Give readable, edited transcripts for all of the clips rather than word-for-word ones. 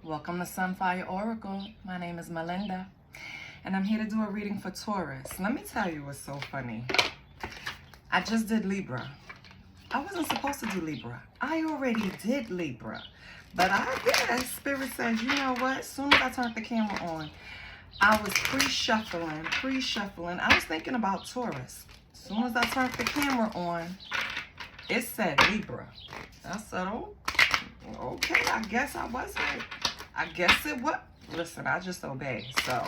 Welcome to Sunfire Oracle. My name is Melinda, and I'm here to do a reading for Taurus. Let me tell you what's so funny. I just did Libra. I wasn't supposed to do Libra. I already did Libra. But I guess Spirit says, you know what? As soon as I turned the camera on, I was pre-shuffling. I was thinking about Taurus. As soon as I turned the camera on, it said Libra. I said, oh, okay, I guess I was right. I guess it was. Listen, I just obey. So,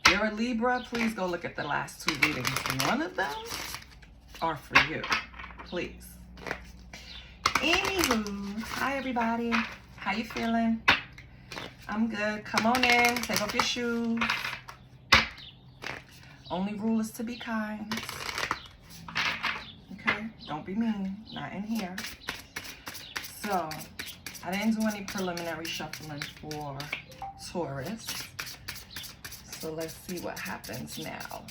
if you're a Libra, please go look at the last two readings. One of them are for you. Please. Anywho, hi everybody. How you feeling? I'm good. Come on in. Take off your shoes. Only rule is to be kind. Okay? Don't be mean. Not in here. So, I didn't do any preliminary shuffling for Taurus. So let's see what happens now.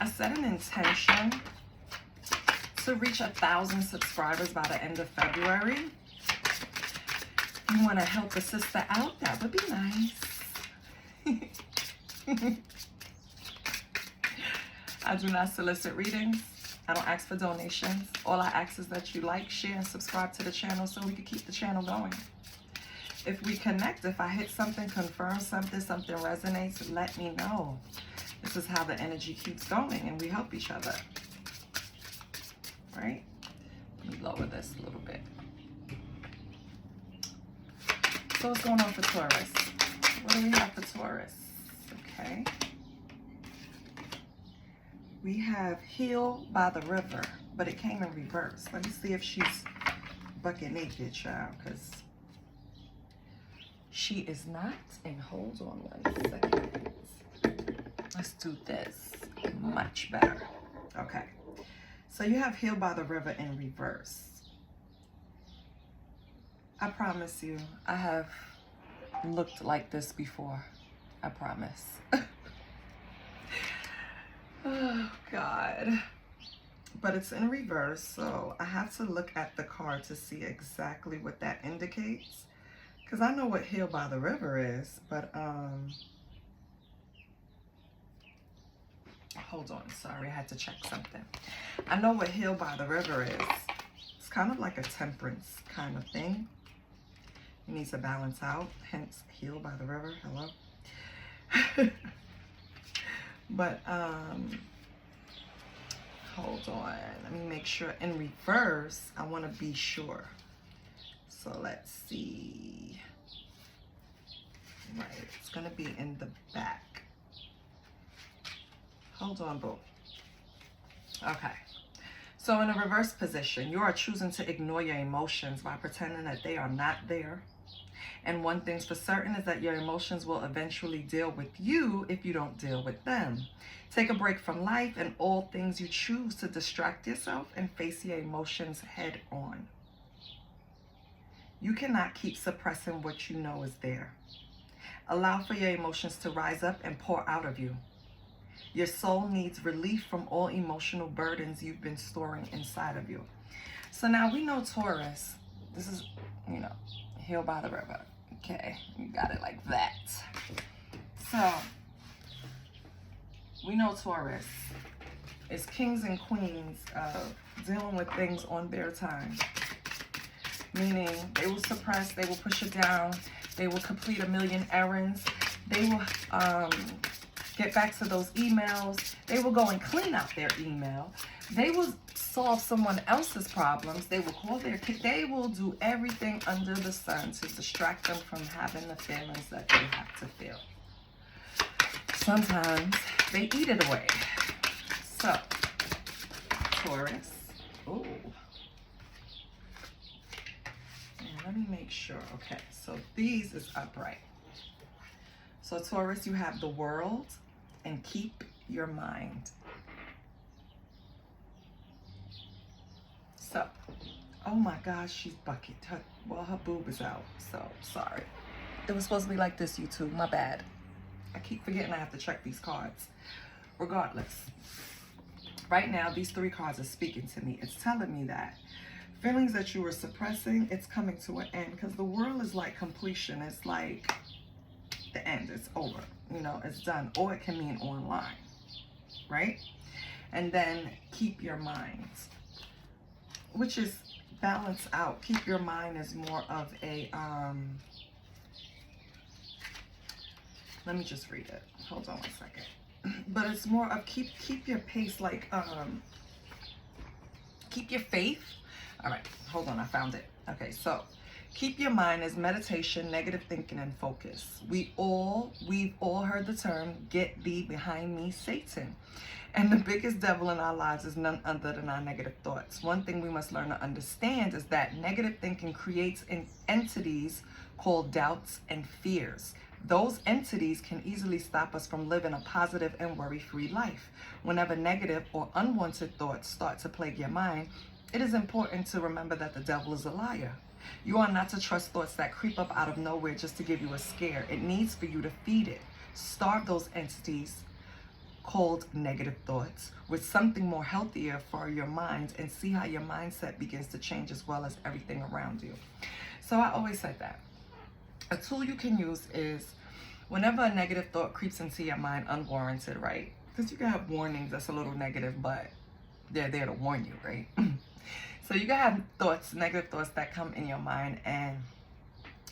I set an intention to reach 1,000 subscribers by the end of February. If you want to help a sister out, that would be nice. I do not solicit readings. I don't ask for donations. All I ask is that you like, share, and subscribe to the channel so we can keep the channel going. If we connect, if I hit something, confirm something resonates, let me know. This is how the energy keeps going and we help each other. Right? Let me lower this a little bit. So what's going on for Taurus? What do we have for Taurus? Okay. We have Heal by the River, but it came in reverse. Let me see if she's bucket naked, child, because she is not. And hold on 1 second. Let's do this much better. Okay. So you have Heal by the River in reverse. I promise you, I have looked like this before. I promise. Oh, God. But it's in reverse, so I have to look at the card to see exactly what that indicates. Because I know what Heal by the River is, but, hold on, sorry, I had to check something. I know what Heal by the River is. It's kind of like a temperance kind of thing. It needs to balance out, hence Heal by the River, hello? But, hold on, let me make sure. In reverse, I want to be sure. So let's see. Right, it's going to be in the back. Hold on, boo. Okay. So in a reverse position, you are choosing to ignore your emotions by pretending that they are not there. And one thing's for certain is that your emotions will eventually deal with you if you don't deal with them. Take a break from life and all things you choose to distract yourself and face your emotions head on. You cannot keep suppressing what you know is there. Allow for your emotions to rise up and pour out of you. Your soul needs relief from all emotional burdens you've been storing inside of you. So now we know Taurus, this is, you know, Heal by the River. Okay, you got it like that. So, we know Taurus is kings and queens of dealing with things on their time. Meaning, they will suppress, they will push it down, they will complete a million errands, they will get back to those emails, they will go and clean out their email, they will solve someone else's problems, they will call their kid, they will do everything under the sun to distract them from having the feelings that they have to feel. Sometimes they eat it away. So, Taurus, ooh. Let me make sure. Okay, so these is upright. So Taurus, you have the World and Keep Your Mind. So, oh my gosh, she's bucket. Her boob is out. So, sorry. It was supposed to be like this, YouTube. My bad. I keep forgetting I have to check these cards. Regardless, right now, these three cards are speaking to me. It's telling me that Feelings that you were suppressing, it's coming to an end, because the world is like completion. It's like the end. It's over. You know, it's done. Or it can mean online, right? And then keep your mind, which is balance out. Keep your mind is more of a, let me just read it. Hold on 1 second. But it's more of keep your pace, like, keep your faith. All right, hold on, I found it. Okay, so keep your mind as meditation, negative thinking, and focus. We've all heard the term, get thee behind me, Satan. And the biggest devil in our lives is none other than our negative thoughts. One thing we must learn to understand is that negative thinking creates entities called doubts and fears. Those entities can easily stop us from living a positive and worry-free life. Whenever negative or unwanted thoughts start to plague your mind, it is important to remember that the devil is a liar. You are not to trust thoughts that creep up out of nowhere just to give you a scare. It needs for you to feed it. Starve those entities called negative thoughts with something more healthier for your mind, and see how your mindset begins to change as well as everything around you. So I always said that a tool you can use is whenever a negative thought creeps into your mind unwarranted, right? Because you can have warnings that's a little negative, but they're there to warn you, right? So you can have thoughts, negative thoughts that come in your mind and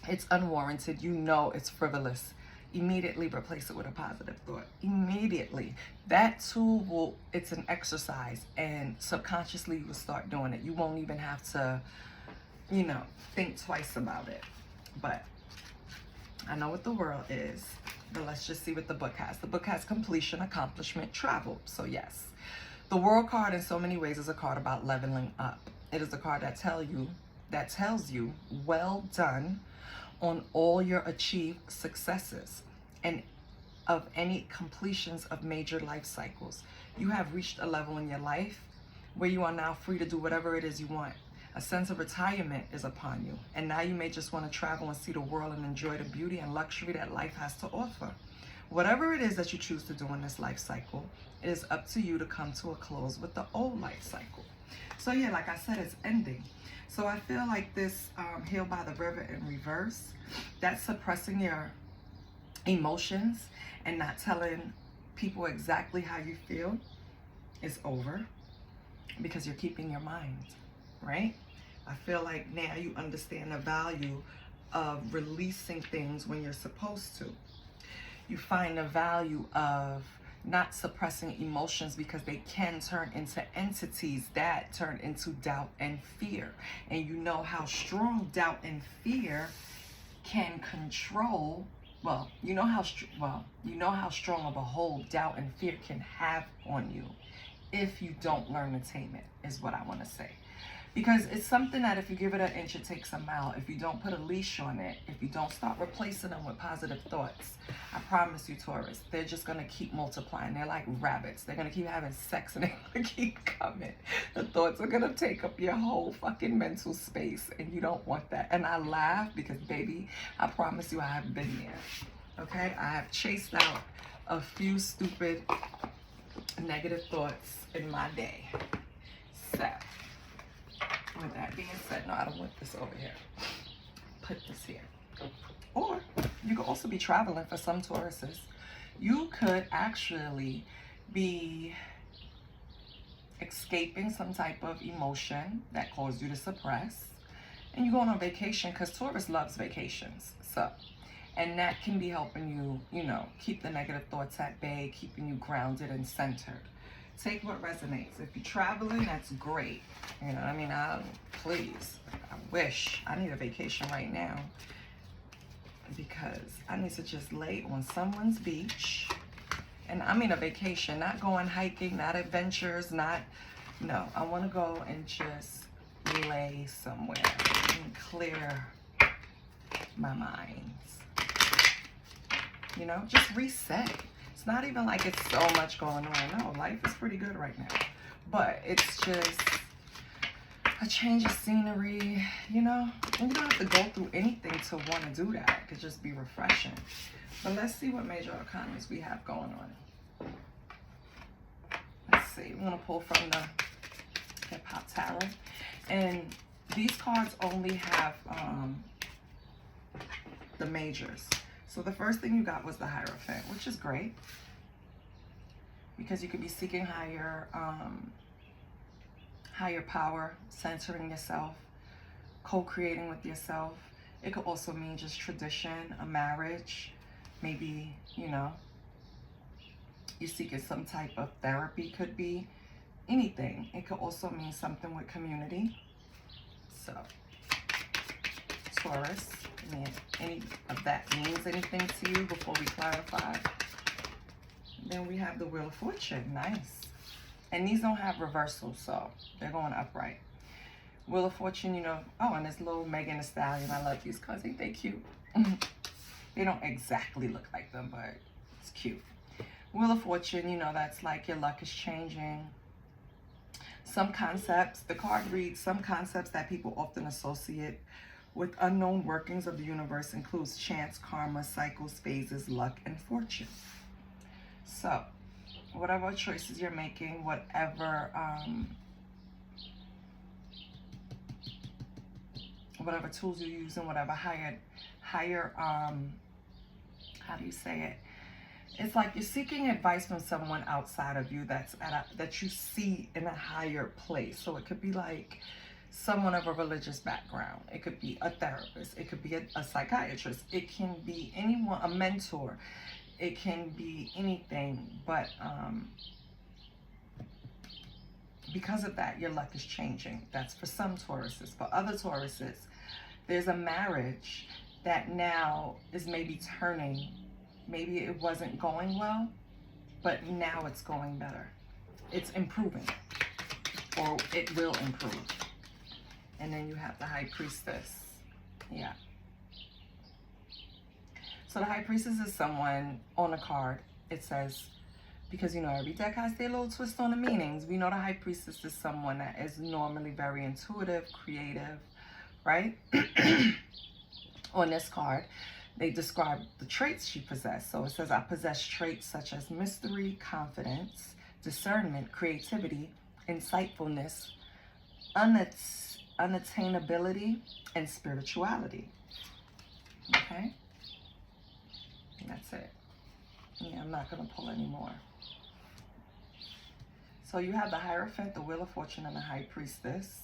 it's unwarranted. You know it's frivolous. Immediately replace it with a positive thought. Immediately. That tool will, it's an exercise, and subconsciously you will start doing it. You won't even have to, you know, think twice about it. But I know what the world is, but let's just see what the book has. The book has completion, accomplishment, travel. So yes, the world card in so many ways is a card about leveling up. It is a card that tells you, well done on all your achieved successes and of any completions of major life cycles. You have reached a level in your life where you are now free to do whatever it is you want. A sense of retirement is upon you, and now you may just want to travel and see the world and enjoy the beauty and luxury that life has to offer. Whatever it is that you choose to do in this life cycle, it is up to you to come to a close with the old life cycle. So yeah, like I said, it's ending. So I feel like this Healed by the River in reverse, that's suppressing your emotions and not telling people exactly how you feel, is over, because you're keeping your mind, right? I feel like now you understand the value of releasing things when you're supposed to. You find the value of not suppressing emotions, because they can turn into entities that turn into doubt and fear. And you know how strong doubt and fear can control, you know how strong of a hold doubt and fear can have on you if you don't learn to tame it, is what I want to say. Because it's something that if you give it an inch, it takes a mile. If you don't put a leash on it, if you don't start replacing them with positive thoughts, I promise you, Taurus, they're just going to keep multiplying. They're like rabbits. They're going to keep having sex and they're going to keep coming. The thoughts are going to take up your whole fucking mental space, and you don't want that. And I laugh because, baby, I promise you I have been there. Okay? I have chased out a few stupid negative thoughts in my day. So, with that being said, no, I don't want this over here. Put this here. Or you could also be traveling for some Tauruses. You could actually be escaping some type of emotion that caused you to suppress. And you're going on vacation, because Taurus loves vacations. So, and that can be helping you, you know, keep the negative thoughts at bay, keeping you grounded and centered. Take what resonates. If you're traveling, that's great. You know what I mean? Please, I wish. I need a vacation right now, because I need to just lay on someone's beach. And I mean a vacation, not going hiking, not adventures, no. I want to go and just lay somewhere and clear my mind. You know, just reset. It's not even like it's so much going on. No, life is pretty good right now. But it's just a change of scenery, you know? And you don't have to go through anything to want to do that. It could just be refreshing. But let's see what major arcanas we have going on. Let's see. I'm going to pull from the Hip Hop Tarot. And these cards only have the majors. So the first thing you got was the Hierophant, which is great because you could be seeking higher power, centering yourself, co-creating with yourself. It could also mean just tradition, a marriage, maybe, you know, you're seeking some type of therapy, could be anything. It could also mean something with community. So, Taurus, any of that means anything to you before we clarify? Then we have the Wheel of Fortune. Nice. And these don't have reversal, so they're going upright. Wheel of Fortune, you know, oh, and this little Megan Thee Stallion. I love these cards. Ain't they cute? They don't exactly look like them, but it's cute. Wheel of Fortune, you know, that's like your luck is changing. Some concepts, the card reads, some concepts that people often associate with unknown workings of the universe includes chance, karma, cycles, phases, luck, and fortune. So, whatever choices you're making, whatever tools you're using, whatever higher how do you say it? It's like you're seeking advice from someone outside of you that you see in a higher place. So it could be like someone of a religious background. It could be a therapist. It could be a psychiatrist. It can be anyone, a mentor. It can be anything. But because of that, your luck is changing. That's for some Tauruses. For other Tauruses, there's a marriage that now is maybe turning. Maybe it wasn't going well, but now it's going better. It's improving, or it will improve. And then you have the High Priestess. Yeah. So the High Priestess is someone on a card. It says, because you know every deck has their little twist on the meanings. We know the High Priestess is someone that is normally very intuitive, creative, right? On this card, they describe the traits she possessed. So it says, I possess traits such as mystery, confidence, discernment, creativity, insightfulness, unattainability, and spirituality. Okay? And that's it. Yeah, I'm not going to pull any more. So you have the Hierophant, the Wheel of Fortune, and the High Priestess.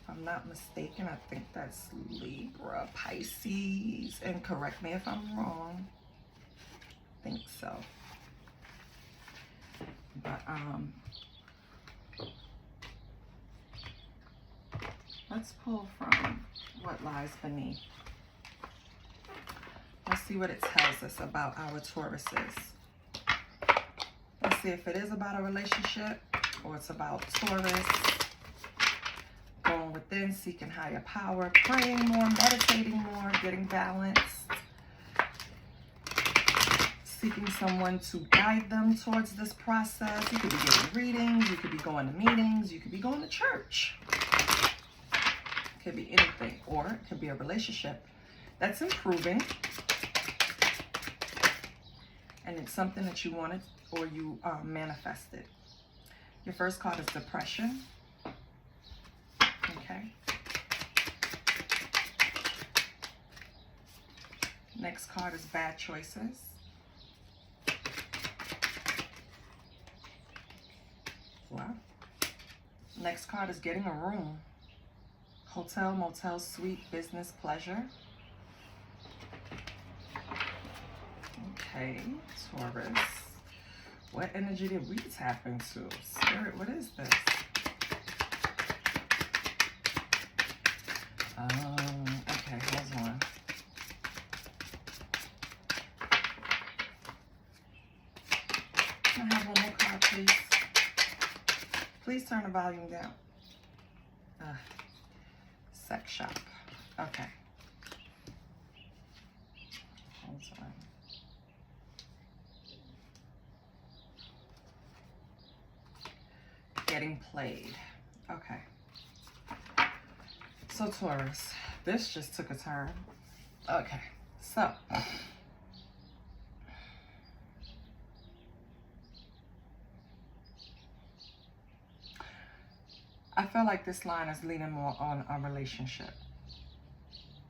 If I'm not mistaken, I think that's Libra, Pisces, and correct me if I'm wrong. I think so. But let's pull from what lies beneath. Let's see what it tells us about our Tauruses. Let's see if it is about a relationship or it's about Taurus. Going within, seeking higher power, praying more, meditating more, getting balanced. Seeking someone to guide them towards this process. You could be getting readings, you could be going to meetings, you could be going to church. It could be anything, or it could be a relationship that's improving. And it's something that you wanted or you manifested. Your first card is Depression. Okay. Next card is Bad Choices. Wow. Next card is Getting a Room. Hotel, motel, suite, business, pleasure. Okay, Taurus. What energy did we tap into? Spirit, what is this? Okay, hold on. Can I have one more card, please? Please turn the volume down. Sex shop. Okay. Hold on. Getting played. Okay. So Taurus, this just took a turn. Okay, so I feel like this line is leaning more on a relationship.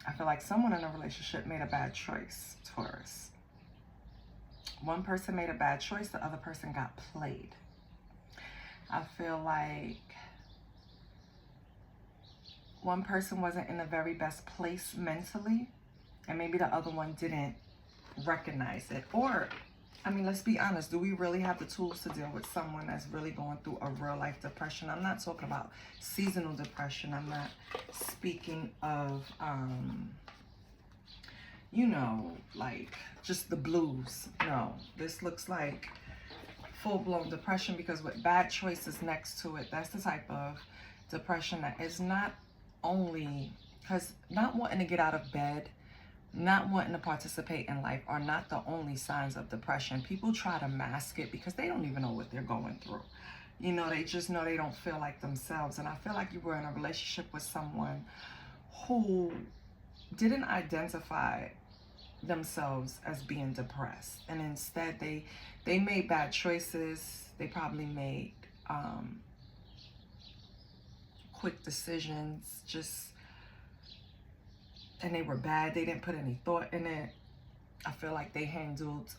I feel like someone in a relationship made a bad choice, Taurus. One person made a bad choice, the other person got played. I feel like one person wasn't in the very best place mentally, and maybe the other one didn't recognize it. Or, I mean, let's be honest, do we really have the tools to deal with someone that's really going through a real life depression? I'm not talking about seasonal depression. I'm not speaking of, you know, like just the blues. No, this looks like full-blown depression, because with bad choices next to it, that's the type of depression that is not only, because not wanting to get out of bed, not wanting to participate in life are not the only signs of depression. People try to mask it because they don't even know what they're going through. You know, they just know they don't feel like themselves. And I feel like you were in a relationship with someone who didn't identify themselves as being depressed, and instead they made bad choices. They probably made quick decisions, and they were bad. They didn't put any thought in it. I feel like they handled,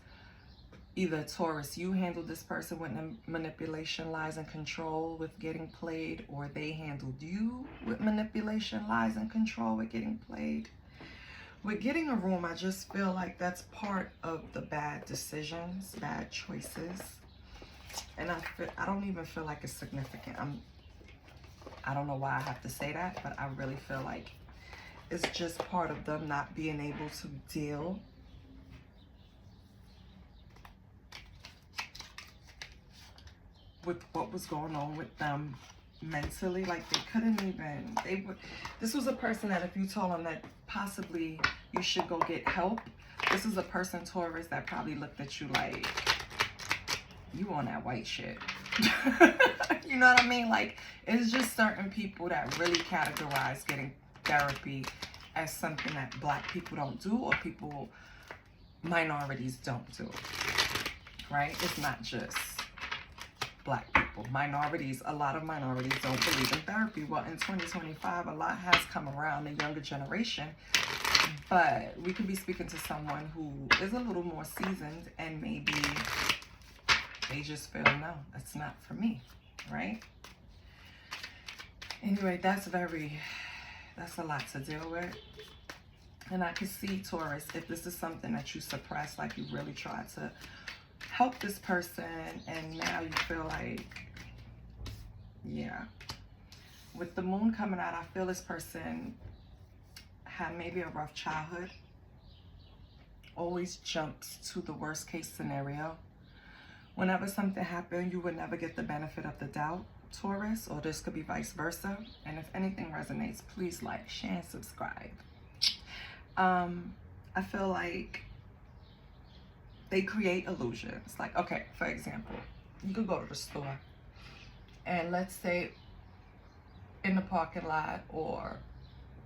either Taurus, you handled this person with manipulation, lies, and control with getting played, or they handled you with manipulation, lies, and control with getting played. With getting a room, I just feel like that's part of the bad decisions, bad choices. And I don't even feel like it's significant. I don't know why I have to say that, but I really feel like it's just part of them not being able to deal with what was going on with them mentally. Like they couldn't even, this was a person that if you told them that possibly you should go get help, this is a person, Taurus, that probably looked at you like, you on that white shit. You know what I mean? Like, it's just certain people that really categorize getting therapy as something that Black people don't do, or people, minorities don't do, right? It's not just Black people. Minorities, a lot of minorities don't believe in therapy. Well, in 2025, a lot has come around, the younger generation, but we could be speaking to someone who is a little more seasoned, and maybe they just feel, no, that's not for me, right? Anyway, that's a lot to deal with. And I can see, Taurus, if this is something that you suppress, like you really tried to help this person, and now you feel like, yeah. With the moon coming out, I feel this person had maybe a rough childhood, always jumps to the worst case scenario. Whenever something happened, you would never get the benefit of the doubt, Taurus, or this could be vice versa. And if anything resonates, please like, share, and subscribe. I feel like they create illusions. Like, okay, for example, you could go to the store, and let's say in the parking lot or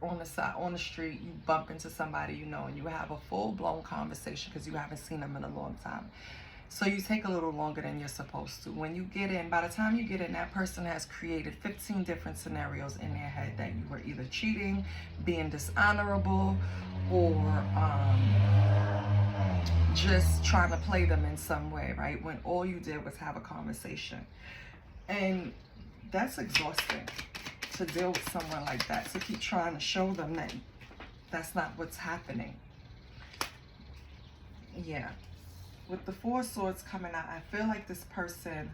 on the street, you bump into somebody you know, and you have a full-blown conversation because you haven't seen them in a long time. So you take a little longer than you're supposed to. When you get in, by the time you get in, that person has created 15 different scenarios in their head that you were either cheating, being dishonorable, or just trying to play them in some way, right? When all you did was have a conversation. And that's exhausting, to deal with someone like that, to keep trying to show them that that's not what's happening. Yeah. With the Four of Swords coming out, I feel like this person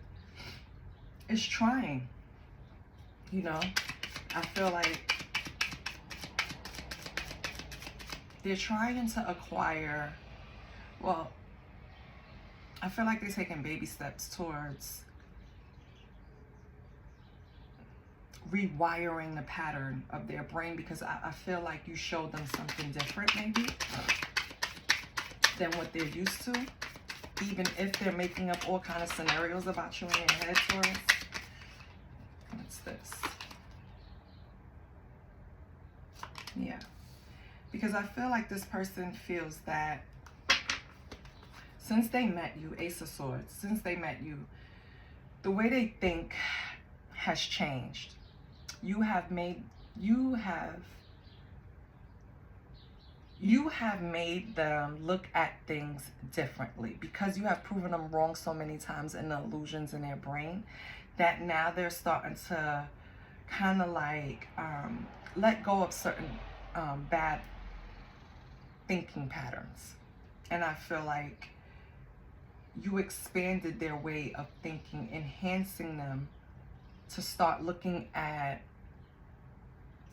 is trying, you know? I feel like they're trying to acquire, well, I feel like they're taking baby steps towards rewiring the pattern of their brain, because I feel like you showed them something different maybe than what they're used to, even if they're making up all kind of scenarios about you in your head, Taurus. What's this? Yeah. Because I feel like this person feels that since they met you, Ace of Swords, since they met you, the way they think has changed. You have made them look at things differently because you have proven them wrong so many times in the illusions in their brain that now they're starting to kind of like let go of certain bad thinking patterns. And I feel like you expanded their way of thinking, enhancing them to start looking at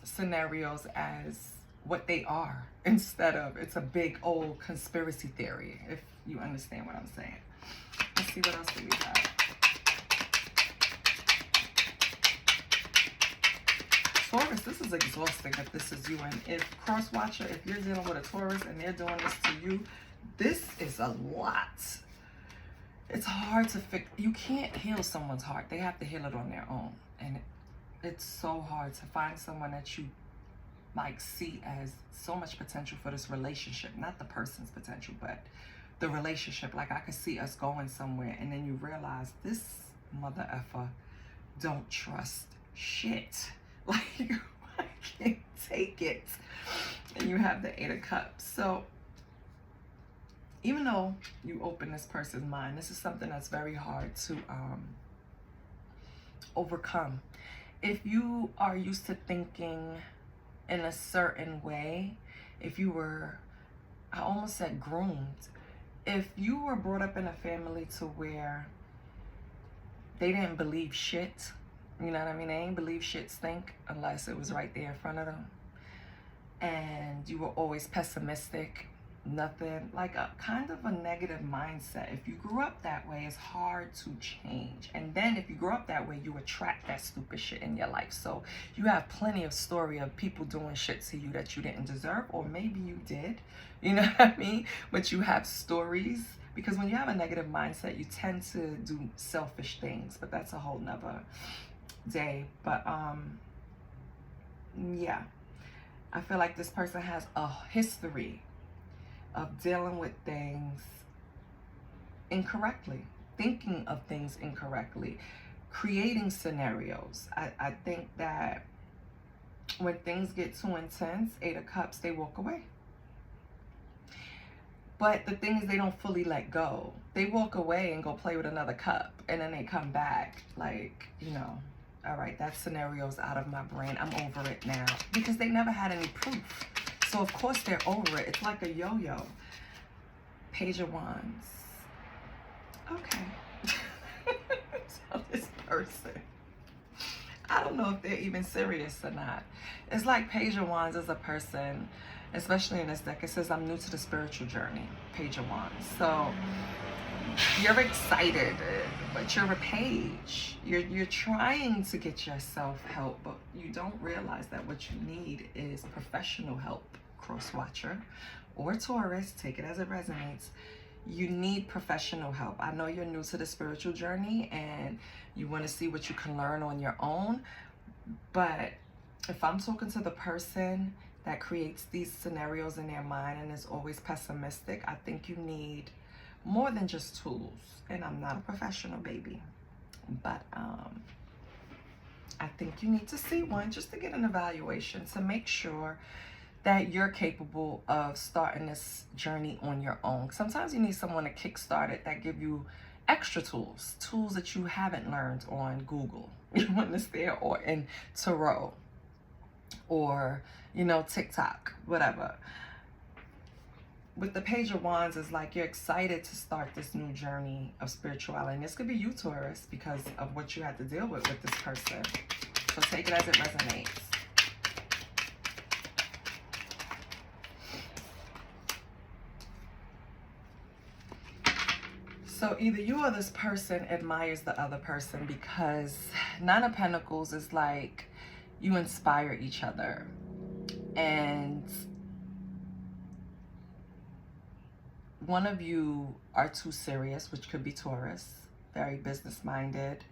scenarios as what they are instead of it's a big old conspiracy theory, if you understand what I'm saying. Let's see what else do we have. Taurus, this is exhausting if this is you. And if cross-watcher, if you're dealing with a Taurus and they're doing this to you, this is a lot. It's hard to fix. You can't heal someone's heart. They have to heal it on their own. And it's so hard to find someone that you like see as so much potential for this relationship. Not the person's potential, but the relationship. Like I could see us going somewhere and then you realize this mother effer don't trust shit. Like I can't take it. And you have the 8 of Cups. So even though you open this person's mind, this is something that's very hard to overcome. If you are used to thinking in a certain way, if you were, I almost said groomed, if you were brought up in a family to where they didn't believe shit, you know what I mean? They ain't believe shit stink unless it was right there in front of them. And you were always pessimistic, nothing, like a kind of a negative mindset. If you grew up that way, it's hard to change. And then if you grow up that way, you attract that stupid shit in your life. So you have plenty of story of people doing shit to you that you didn't deserve, or maybe you did, you know what I mean? But you have stories, because when you have a negative mindset, you tend to do selfish things, but that's a whole nother day. But yeah, I feel like this person has a history of dealing with things incorrectly, thinking of things incorrectly, creating scenarios. I think that when things get too intense, 8 of Cups, they walk away. But the thing is, they don't fully let go. They walk away and go play with another cup, and then they come back like, you know, all right, that scenario's out of my brain. I'm over it now. Because they never had any proof. So of course they're over it. It's like a yo-yo. Page of Wands. Okay. So this person, I don't know if they're even serious or not. It's like Page of Wands is a person, especially in this deck, it says, I'm new to the spiritual journey. Page of Wands. So you're excited, but you're a page. You're trying to get yourself help, but you don't realize that what you need is professional help. Cross-watcher or Taurus, take it as it resonates. You need professional help. I know you're new to the spiritual journey and you want to see what you can learn on your own, but if I'm talking to the person that creates these scenarios in their mind and is always pessimistic, I think you need more than just tools. And I'm not a professional, baby, but I think you need to see one just to get an evaluation to make sure that you're capable of starting this journey on your own. Sometimes you need someone to kickstart it that give you extra tools that you haven't learned on Google, you understand, or in Tarot, or, you know, TikTok, whatever. With the Page of Wands, it's like you're excited to start this new journey of spirituality. And this could be you, Taurus, because of what you had to deal with this person. So take it as it resonates. So either you or this person admires the other person, because 9 of Pentacles is like you inspire each other. And one of you are too serious, which could be Taurus, very business-minded.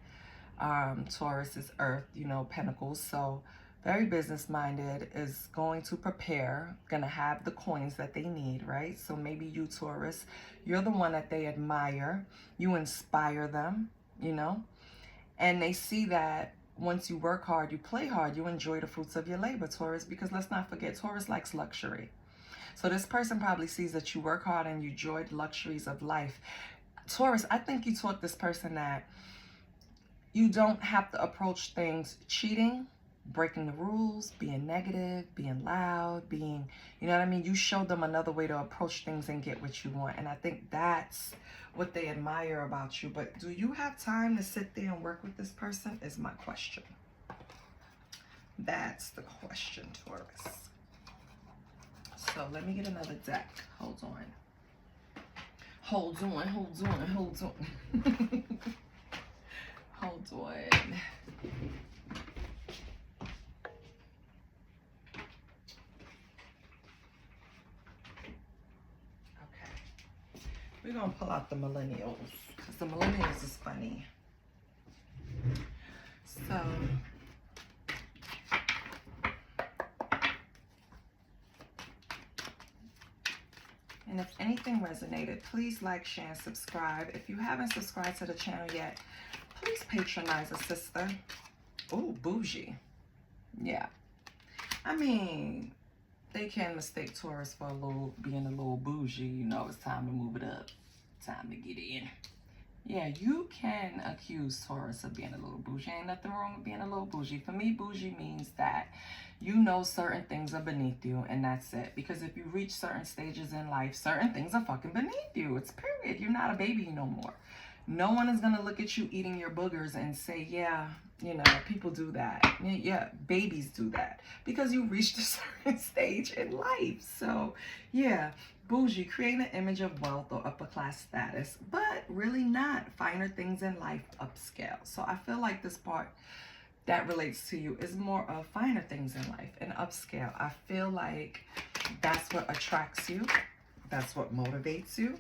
Taurus is Earth, you know, Pentacles. So very business-minded, is going to prepare, gonna have the coins that they need, right? So maybe you, Taurus, you're the one that they admire. You inspire them, you know, and they see that once you work hard, you play hard, you enjoy the fruits of your labor, Taurus, because let's not forget, Taurus likes luxury. So this person probably sees that you work hard and you enjoy the luxuries of life. Taurus, I think you taught this person that you don't have to approach things cheating, breaking the rules, being negative, being loud, being, you know what I mean? You showed them another way to approach things and get what you want. And I think that's what they admire about you. But do you have time to sit there and work with this person is my question. That's the question, Taurus. So let me get another deck. Hold on. Hold on, hold on, hold on. Hold on. Okay. We're going to pull out the millennials, because the millennials is funny. So, and if anything resonated, please like, share, and subscribe. If you haven't subscribed to the channel yet, please patronize a sister. Oh, bougie. Yeah. I mean, they can mistake Taurus for being a little bougie. You know, it's time to move it up. Time to get in. Yeah, you can accuse Taurus of being a little bougie. Ain't nothing wrong with being a little bougie. For me, bougie means that you know certain things are beneath you, and that's it. Because if you reach certain stages in life, certain things are fucking beneath you. It's period. You're not a baby no more. No one is going to look at you eating your boogers and say, yeah, you know, people do that. Yeah, babies do that. Because you reached a certain stage in life. So, yeah. Bougie, create an image of wealth or upper class status, but really not. Finer things in life, upscale. So I feel like this part that relates to you is more of finer things in life and upscale. I feel like that's what attracts you. That's what motivates you.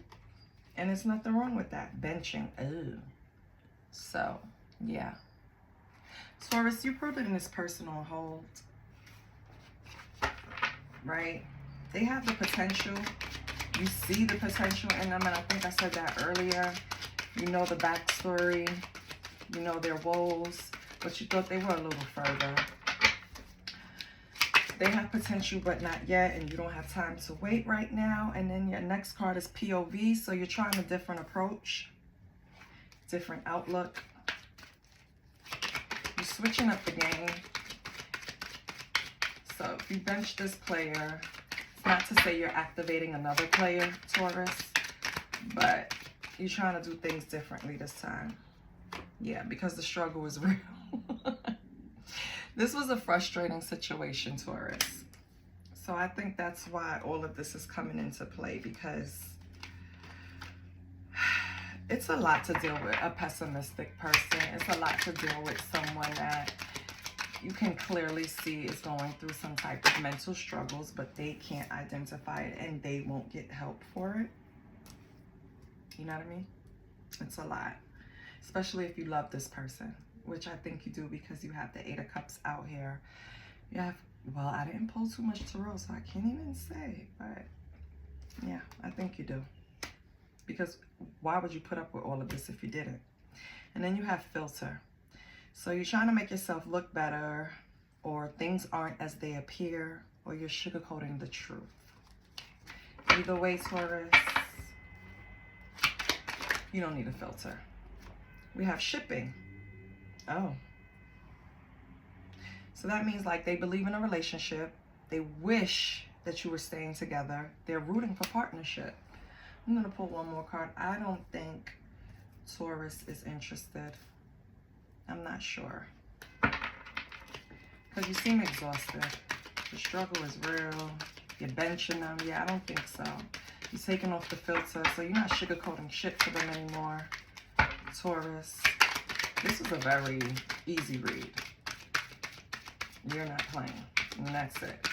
And there's nothing wrong with that. Benching. Ooh. So, yeah. Taurus, you're putting this person on hold. Right? They have the potential. You see the potential in them, and I think I said that earlier. You know the backstory. You know their woes, but you thought they were a little further. They have potential, but not yet, and you don't have time to wait right now. And then your next card is POV, so you're trying a different approach, different outlook. You're switching up the game. So if you bench this player, not to say you're activating another player, Taurus, but you're trying to do things differently this time. Yeah, because the struggle is real. This was a frustrating situation, Taurus. So I think that's why all of this is coming into play, because it's a lot to deal with a pessimistic person. It's a lot to deal with someone that you can clearly see is going through some type of mental struggles, but they can't identify it and they won't get help for it. You know what I mean? It's a lot, especially if you love this person, which I think you do, because you have the 8 of Cups out here. You have, well, I didn't pull too much tarot, so I can't even say, but yeah, I think you do. Because why would you put up with all of this if you didn't? And then you have filter. So you're trying to make yourself look better, or things aren't as they appear, or you're sugarcoating the truth. Either way, Taurus, you don't need a filter. We have shipping. Oh. So that means like they believe in a relationship. They wish that you were staying together. They're rooting for partnership. I'm going to pull one more card. I don't think Taurus is interested. I'm not sure. Because you seem exhausted. The struggle is real. You're benching them. Yeah, I don't think so. You're taking off the filter, so you're not sugarcoating shit to them anymore. Taurus. This is a very easy read. You're not playing. And that's it.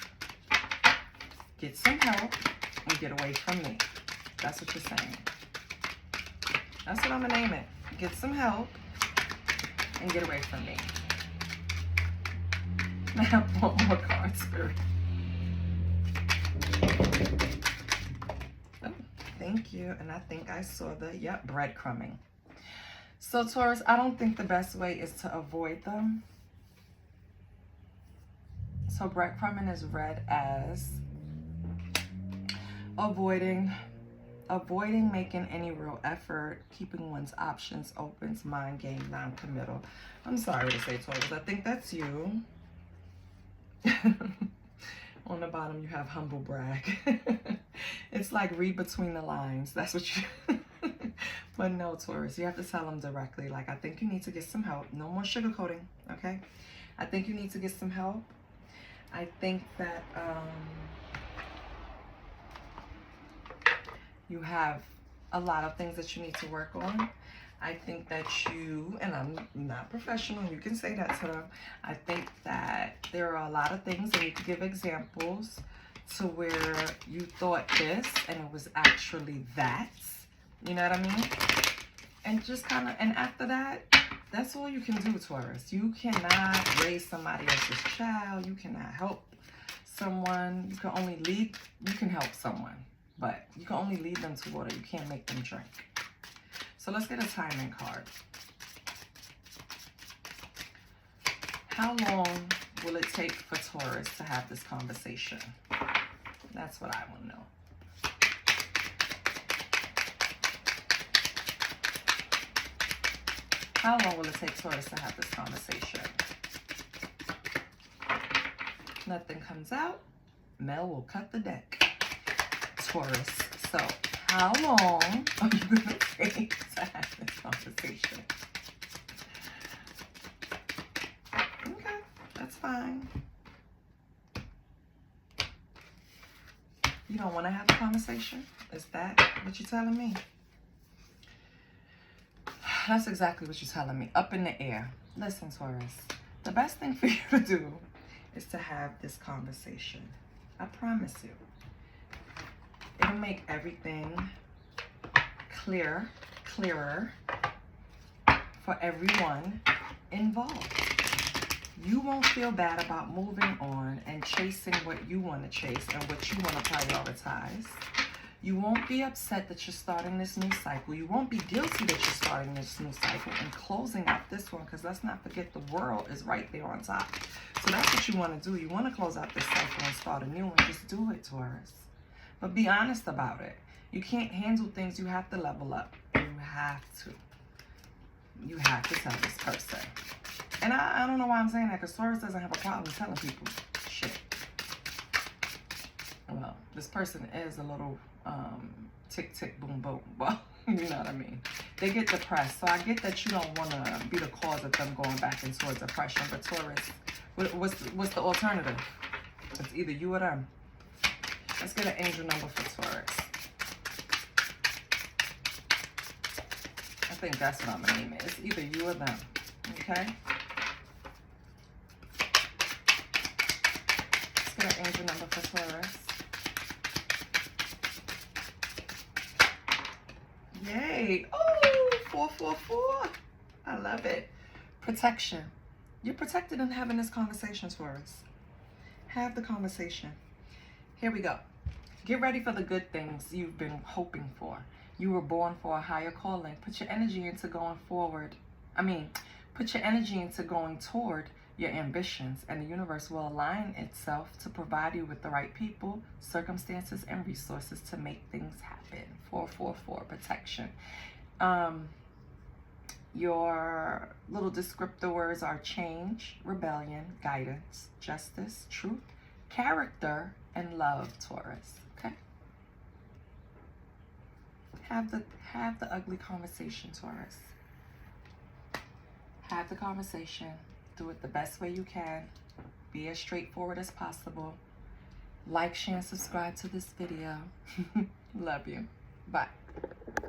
Get some help and get away from me. That's what you're saying. That's what I'm going to name it. Get some help and get away from me. I have one more card, Spirit. Oh, thank you. And I think I saw the, breadcrumbing. So Taurus, I don't think the best way is to avoid them. So breadcrumbing is read as avoiding making any real effort, keeping one's options open, mind game, non-committal. I'm sorry to say, Taurus, I think that's you. On the bottom, you have humble brag. It's like read between the lines. That's what you... But no, Taurus, you have to tell them directly. Like, I think you need to get some help. No more sugarcoating, okay? I think you need to get some help. I think that you have a lot of things that you need to work on. I think that you, and I'm not professional, you can say that to them. I think that there are a lot of things, and you can give examples to where you thought this and it was actually that. You know what I mean? And just kind of, and after that, that's all you can do, Taurus. You cannot raise somebody else's child. You cannot help someone. You can only lead, you can help someone, but you can only lead them to water. You can't make them drink. So let's get a timing card. How long will it take for Taurus to have this conversation? That's what I want to know. How long will it take Taurus to have this conversation? Nothing comes out. Mel will cut the deck. Taurus. So, how long are you going to take to have this conversation? Okay, that's fine. You don't want to have a conversation? Is that what you're telling me? That's exactly what you're telling me. Up in the air. Listen, Taurus. The best thing for you to do is to have this conversation. I promise you. It'll make everything clearer for everyone involved. You won't feel bad about moving on and chasing what you want to chase and what you want to prioritize. You won't be upset that you're starting this new cycle. You won't be guilty that you're starting this new cycle and closing out this one, because let's not forget the world is right there on top. So that's what you want to do. You want to close out this cycle and start a new one. Just do it, Taurus. But be honest about it. You can't handle things. You have to level up. You have to. You have to tell this person. And I don't know why I'm saying that, because Taurus doesn't have a problem telling people shit. Well, this person is a little tick, tick, boom, boom. Well, you know what I mean. They get depressed. So I get that you don't want to be the cause of them going back into depression. But Taurus, what's the alternative? It's either you or them. Let's get an angel number for Taurus. I think that's what I'm going to name it. It's either you or them. Okay? Let's get an angel number for Taurus. Yay. Oh, 444. I love it. Protection. You're protected in having this conversation, Taurus. Have the conversation. Here we go. Get ready for the good things you've been hoping for. You were born for a higher calling. Put your energy into going forward. Put your energy into going toward your ambitions, and the universe will align itself to provide you with the right people, circumstances, and resources to make things happen. 444, protection. Your little descriptor words are change, rebellion, guidance, justice, truth, character, and love, Taurus. Okay? Have the ugly conversation, Taurus. Have the conversation. Do it the best way you can. Be as straightforward as possible. Like, share, and subscribe to this video. Love you. Bye.